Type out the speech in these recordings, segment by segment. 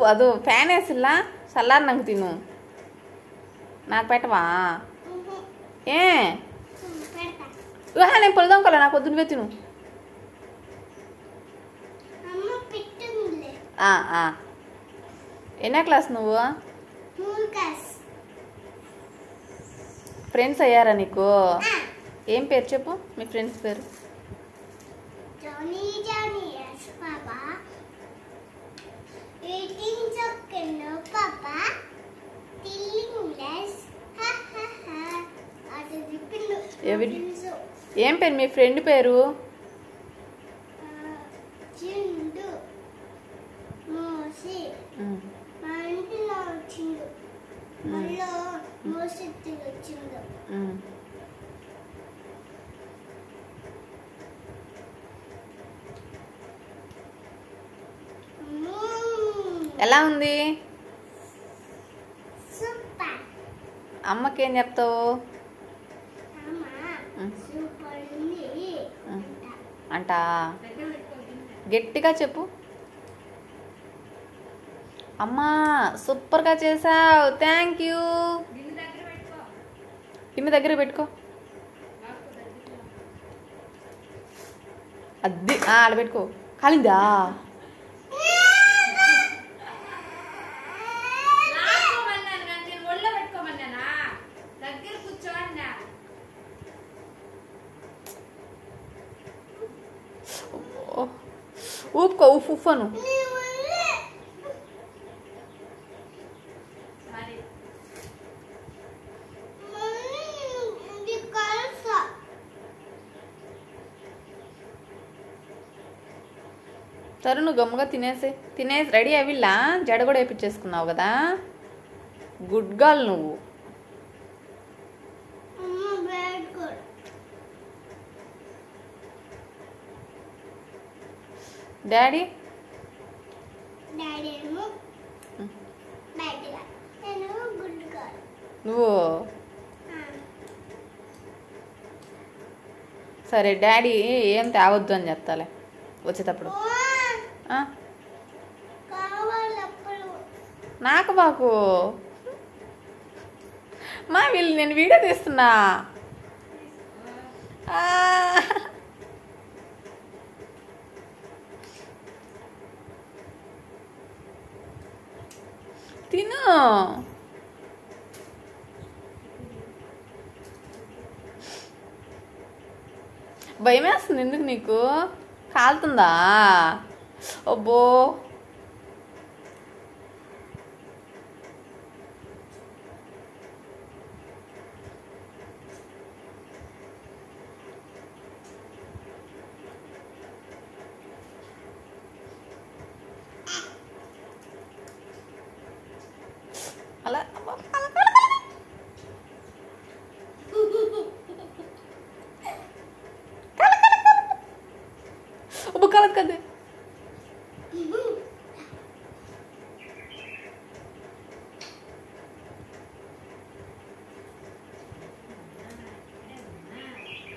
ಅದು ಫ್ಯಾನ್ వేసిಲ್ಲ చల్లారినాక తిను నాకు పెట్టవా ఏ నేను పొలదాంకోలే నాకు వద్దు నువ్వే తిను ఎన్నా క్లాస్ నువ్వు ఫ్రెండ్స్ అయ్యారా నీకు ఏం పేరు చెప్పు మీ ఫ్రెండ్స్ పేరు ఏం పేరు మీ ఫ్రెండ్ పేరు ఎలా ఉంది అమ్మకేం చెప్తావు అంటా గట్టిగా చెప్పు అమ్మా సూపర్గా చేసావు థ్యాంక్ యూ గిన్నె దగ్గర పెట్టుకో అది ఆడ పెట్టుకో కాలిందా ఊపుకో ఉఫ్ఫను సరే నువ్వు గమ్ముగా తినేసి రెడీ అవిలా జడ కూడా వేయించేసుకున్నావు కదా గుడ్ గర్ల్ నువ్వు డాడీ నువ్వు సరే డాడీ ఏం తేవద్దు అని చెప్తాలే వచ్చేటప్పుడు నాకు బాకు మా వీళ్ళు నేను వీడియో తీస్తున్నా తిను భయం వేస్తుంది ఎందుకు నీకు కాలుతుందా అబ్బో అలా కలదు కదా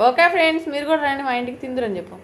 ఓకే ఫ్రెండ్స్ మీరు కూడా రండి మా ఇంటికి తిందురని చెప్పు